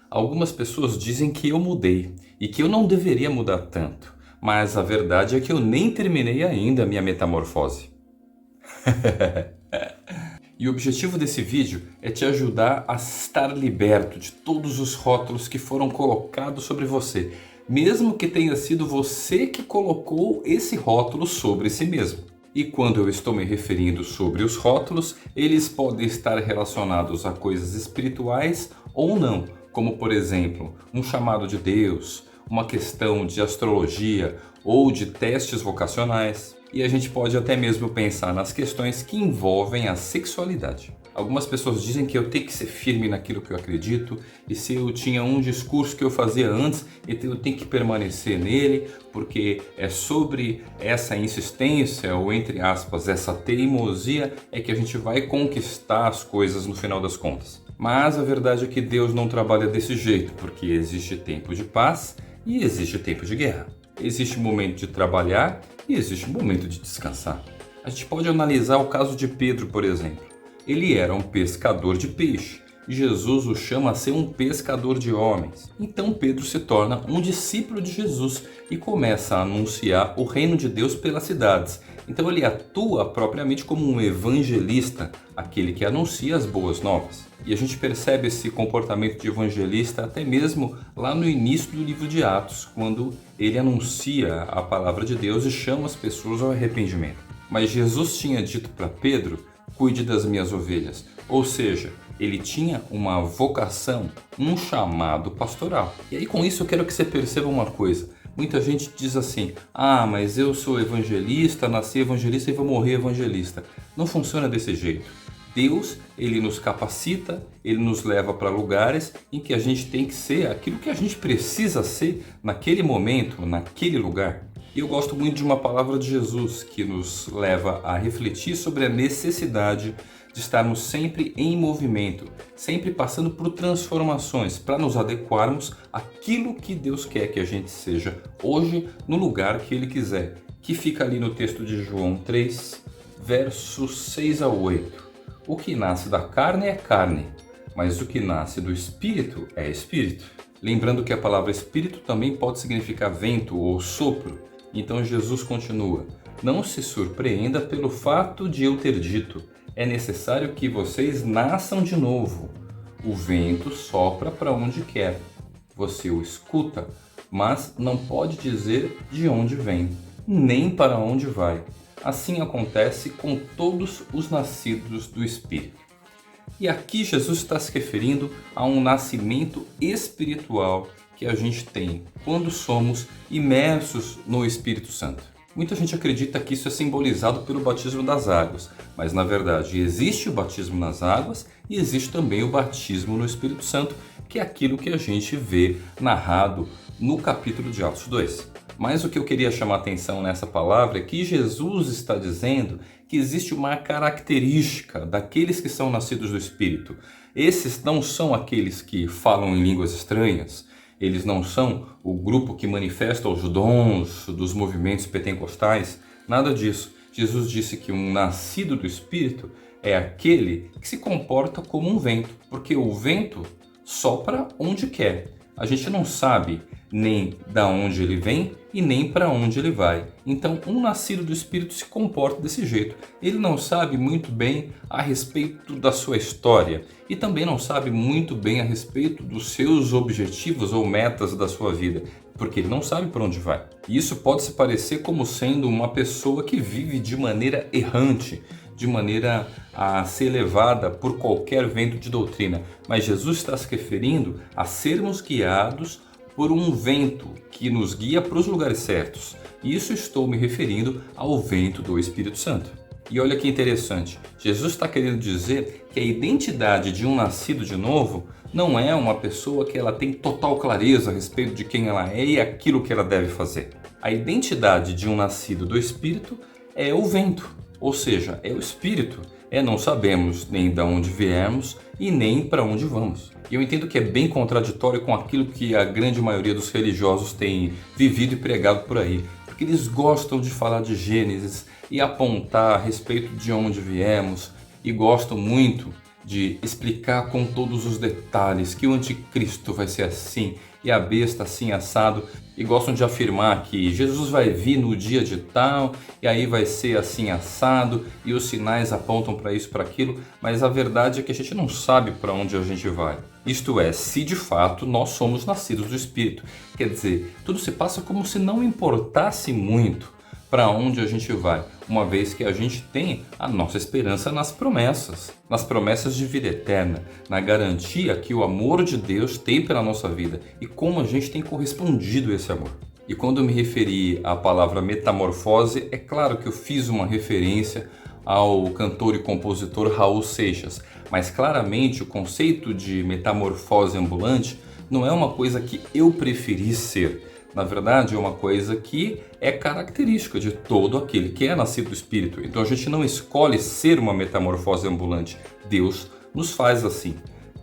Algumas pessoas dizem que eu mudei e que eu não deveria mudar tanto, mas a verdade é que eu nem terminei ainda a minha metamorfose. E o objetivo desse vídeo é te ajudar a estar liberto de todos os rótulos que foram colocados sobre você, mesmo que tenha sido você que colocou esse rótulo sobre si mesmo. E quando eu estou me referindo sobre os rótulos, eles podem estar relacionados a coisas espirituais ou não, como por exemplo, um chamado de Deus, uma questão de astrologia ou de testes vocacionais. E a gente pode até mesmo pensar nas questões que envolvem a sexualidade. Algumas pessoas dizem que eu tenho que ser firme naquilo que eu acredito, e se eu tinha um discurso que eu fazia antes, então eu tenho que permanecer nele, porque é sobre essa insistência, ou entre aspas, essa teimosia, é que a gente vai conquistar as coisas no final das contas. Mas a verdade é que Deus não trabalha desse jeito, porque existe tempo de paz e existe tempo de guerra. Existe momento de trabalhar e existe momento de descansar. A gente pode analisar o caso de Pedro, por exemplo. Ele era um pescador de peixe. Jesus o chama a ser um pescador de homens. Então Pedro se torna um discípulo de Jesus e começa a anunciar o reino de Deus pelas cidades. Então ele atua propriamente como um evangelista, aquele que anuncia as boas novas. E a gente percebe esse comportamento de evangelista até mesmo lá no início do livro de Atos, quando ele anuncia a palavra de Deus e chama as pessoas ao arrependimento. Mas Jesus tinha dito para Pedro: cuide das minhas ovelhas. Ou seja, ele tinha uma vocação, um chamado pastoral. E aí com isso eu quero que você perceba uma coisa. Muita gente diz assim: ah, mas eu sou evangelista, nasci evangelista e vou morrer evangelista. Não funciona desse jeito. Deus, ele nos capacita, ele nos leva para lugares em que a gente tem que ser aquilo que a gente precisa ser naquele momento, naquele lugar. E eu gosto muito de uma palavra de Jesus que nos leva a refletir sobre a necessidade de estarmos sempre em movimento, sempre passando por transformações para nos adequarmos àquilo que Deus quer que a gente seja hoje no lugar que Ele quiser, que fica ali no texto de João 3, versos 6 a 8. O que nasce da carne é carne, mas o que nasce do Espírito é Espírito. Lembrando que a palavra Espírito também pode significar vento ou sopro. Então Jesus continua: não se surpreenda pelo fato de eu ter dito, é necessário que vocês nasçam de novo. O vento sopra para onde quer. Você o escuta, mas não pode dizer de onde vem, nem para onde vai. Assim acontece com todos os nascidos do Espírito. E aqui Jesus está se referindo a um nascimento espiritual que a gente tem quando somos imersos no Espírito Santo. Muita gente acredita que isso é simbolizado pelo batismo das águas, mas na verdade existe o batismo nas águas e existe também o batismo no Espírito Santo, que é aquilo que a gente vê narrado no capítulo de Atos 2. Mas o que eu queria chamar a atenção nessa palavra é que Jesus está dizendo que existe uma característica daqueles que são nascidos do Espírito. Esses não são aqueles que falam em línguas estranhas, eles não são o grupo que manifesta os dons dos movimentos pentecostais, nada disso. Jesus disse que um nascido do Espírito é aquele que se comporta como um vento, porque o vento sopra onde quer. A gente não sabe nem da onde ele vem e nem para onde ele vai. Então, um nascido do Espírito se comporta desse jeito. Ele não sabe muito bem a respeito da sua história e também não sabe muito bem a respeito dos seus objetivos ou metas da sua vida, porque ele não sabe para onde vai. E isso pode se parecer como sendo uma pessoa que vive de maneira errante, de maneira a ser levada por qualquer vento de doutrina. Mas Jesus está se referindo a sermos guiados por um vento que nos guia para os lugares certos. E isso estou me referindo ao vento do Espírito Santo. E olha que interessante, Jesus está querendo dizer que a identidade de um nascido de novo não é uma pessoa que ela tem total clareza a respeito de quem ela é e aquilo que ela deve fazer. A identidade de um nascido do Espírito é o vento, ou seja, é o Espírito. Não sabemos nem de onde viemos e nem para onde vamos. E eu entendo que é bem contraditório com aquilo que a grande maioria dos religiosos tem vivido e pregado por aí, porque eles gostam de falar de Gênesis e apontar a respeito de onde viemos, e gostam muito de explicar com todos os detalhes que o anticristo vai ser assim e a besta assim assado, e gostam de afirmar que Jesus vai vir no dia de tal e aí vai ser assim assado e os sinais apontam para isso, para aquilo, mas a verdade é que a gente não sabe para onde a gente vai. Isto é, se de fato nós somos nascidos do Espírito. Quer dizer, tudo se passa como se não importasse muito para onde a gente vai, uma vez que a gente tem a nossa esperança nas promessas de vida eterna, na garantia que o amor de Deus tem pela nossa vida e como a gente tem correspondido a esse amor. E quando eu me referi à palavra metamorfose, é claro que eu fiz uma referência ao cantor e compositor Raul Seixas, mas claramente o conceito de metamorfose ambulante não é uma coisa que eu preferi ser. Na verdade, é uma coisa que é característica de todo aquele que é nascido do Espírito. Então a gente não escolhe ser uma metamorfose ambulante. Deus nos faz assim,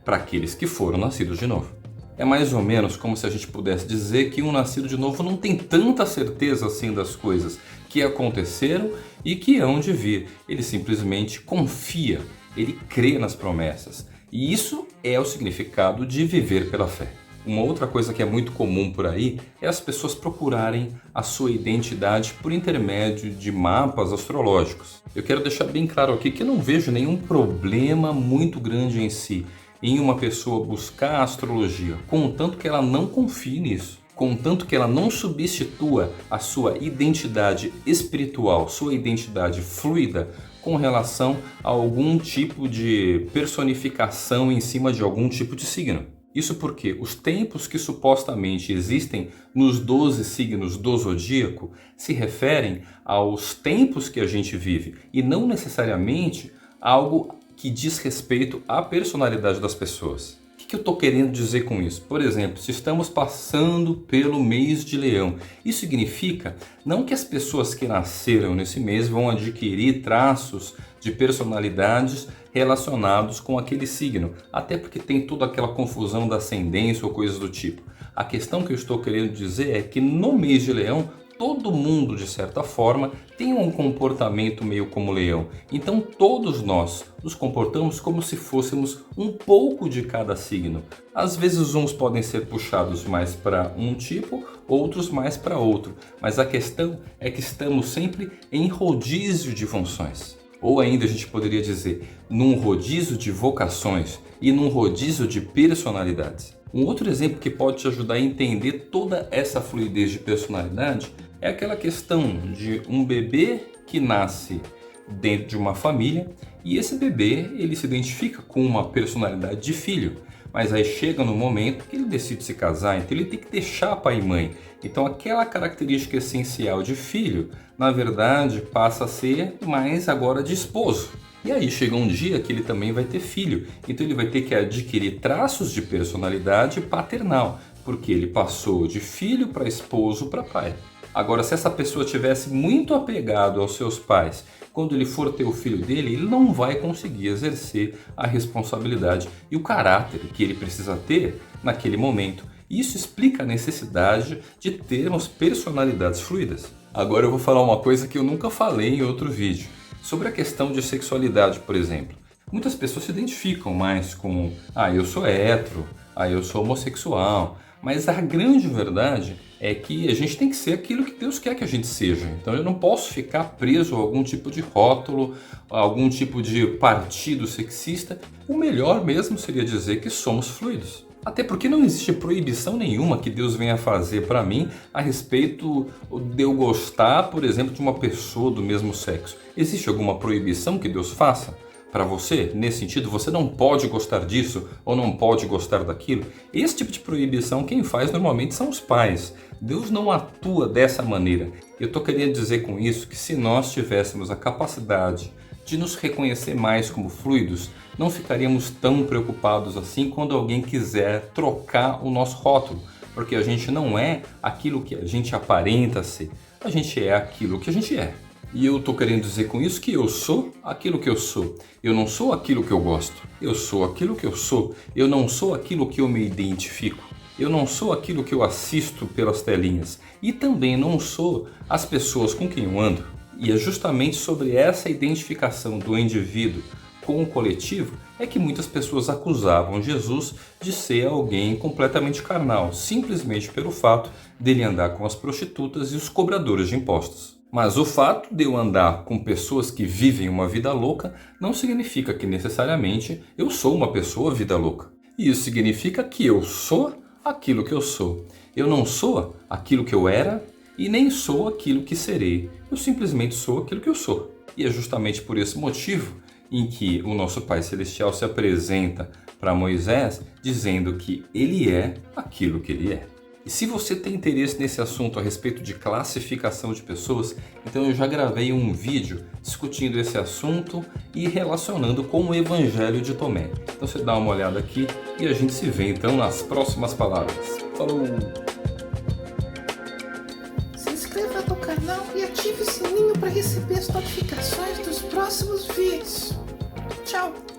para aqueles que foram nascidos de novo. É mais ou menos como se a gente pudesse dizer que um nascido de novo não tem tanta certeza assim das coisas que aconteceram e que hão de vir. Ele simplesmente confia, ele crê nas promessas. E isso é o significado de viver pela fé. Uma outra coisa que é muito comum por aí é as pessoas procurarem a sua identidade por intermédio de mapas astrológicos. Eu quero deixar bem claro aqui que eu não vejo nenhum problema muito grande em si em uma pessoa buscar a astrologia, contanto que ela não confie nisso, contanto que ela não substitua a sua identidade espiritual, sua identidade fluida, com relação a algum tipo de personificação em cima de algum tipo de signo. Isso porque os tempos que supostamente existem nos 12 signos do zodíaco se referem aos tempos que a gente vive e não necessariamente algo que diz respeito à personalidade das pessoas. O que eu estou querendo dizer com isso? Por exemplo, se estamos passando pelo mês de Leão, isso significa não que as pessoas que nasceram nesse mês vão adquirir traços de personalidades relacionados com aquele signo, até porque tem toda aquela confusão da ascendência ou coisas do tipo. A questão que eu estou querendo dizer é que no mês de Leão, todo mundo, de certa forma, tem um comportamento meio como leão. Então todos nós nos comportamos como se fôssemos um pouco de cada signo. Às vezes uns podem ser puxados mais para um tipo, outros mais para outro. Mas a questão é que estamos sempre em rodízio de funções. Ou ainda a gente poderia dizer, num rodízio de vocações e num rodízio de personalidades. Um outro exemplo que pode te ajudar a entender toda essa fluidez de personalidade é aquela questão de um bebê que nasce dentro de uma família e esse bebê ele se identifica com uma personalidade de filho, mas aí chega no momento que ele decide se casar, então ele tem que deixar pai e mãe. Então aquela característica essencial de filho, na verdade, passa a ser mais agora de esposo. E aí chega um dia que ele também vai ter filho, então ele vai ter que adquirir traços de personalidade paternal, porque ele passou de filho para esposo para pai. Agora, se essa pessoa tivesse muito apegado aos seus pais, quando ele for ter o filho dele, ele não vai conseguir exercer a responsabilidade e o caráter que ele precisa ter naquele momento. Isso explica a necessidade de termos personalidades fluidas. Agora eu vou falar uma coisa que eu nunca falei em outro vídeo. Sobre a questão de sexualidade, por exemplo. Muitas pessoas se identificam mais com eu sou hétero, eu sou homossexual. Mas a grande verdade é que a gente tem que ser aquilo que Deus quer que a gente seja. Então eu não posso ficar preso a algum tipo de rótulo, a algum tipo de partido sexista. O melhor mesmo seria dizer que somos fluidos. Até porque não existe proibição nenhuma que Deus venha fazer para mim a respeito de eu gostar, por exemplo, de uma pessoa do mesmo sexo. Existe alguma proibição que Deus faça para você? Nesse sentido, você não pode gostar disso ou não pode gostar daquilo? Esse tipo de proibição quem faz normalmente são os pais. Deus não atua dessa maneira. Eu estou querendo dizer com isso que se nós tivéssemos a capacidade de nos reconhecer mais como fluidos, não ficaríamos tão preocupados assim quando alguém quiser trocar o nosso rótulo, porque a gente não é aquilo que a gente aparenta ser, a gente é aquilo que a gente é. E eu estou querendo dizer com isso que eu sou aquilo que eu sou. Eu não sou aquilo que eu gosto, eu sou aquilo que eu sou. Eu não sou aquilo que eu me identifico. Eu não sou aquilo que eu assisto pelas telinhas. E também não sou as pessoas com quem eu ando. E é justamente sobre essa identificação do indivíduo com o coletivo é que muitas pessoas acusavam Jesus de ser alguém completamente carnal, simplesmente pelo fato dele andar com as prostitutas e os cobradores de impostos. Mas o fato de eu andar com pessoas que vivem uma vida louca não significa que necessariamente eu sou uma pessoa vida louca. E isso significa que eu sou aquilo que eu sou. Eu não sou aquilo que eu era e nem sou aquilo que serei. Eu simplesmente sou aquilo que eu sou. E é justamente por esse motivo em que o nosso Pai Celestial se apresenta para Moisés dizendo que ele é aquilo que ele é. E se você tem interesse nesse assunto a respeito de classificação de pessoas, então eu já gravei um vídeo discutindo esse assunto e relacionando com o Evangelho de Tomé. Então você dá uma olhada aqui e a gente se vê então nas próximas palavras. Falou! Se inscreva no canal e ative o sininho para receber as notificações dos próximos vídeos. Tchau!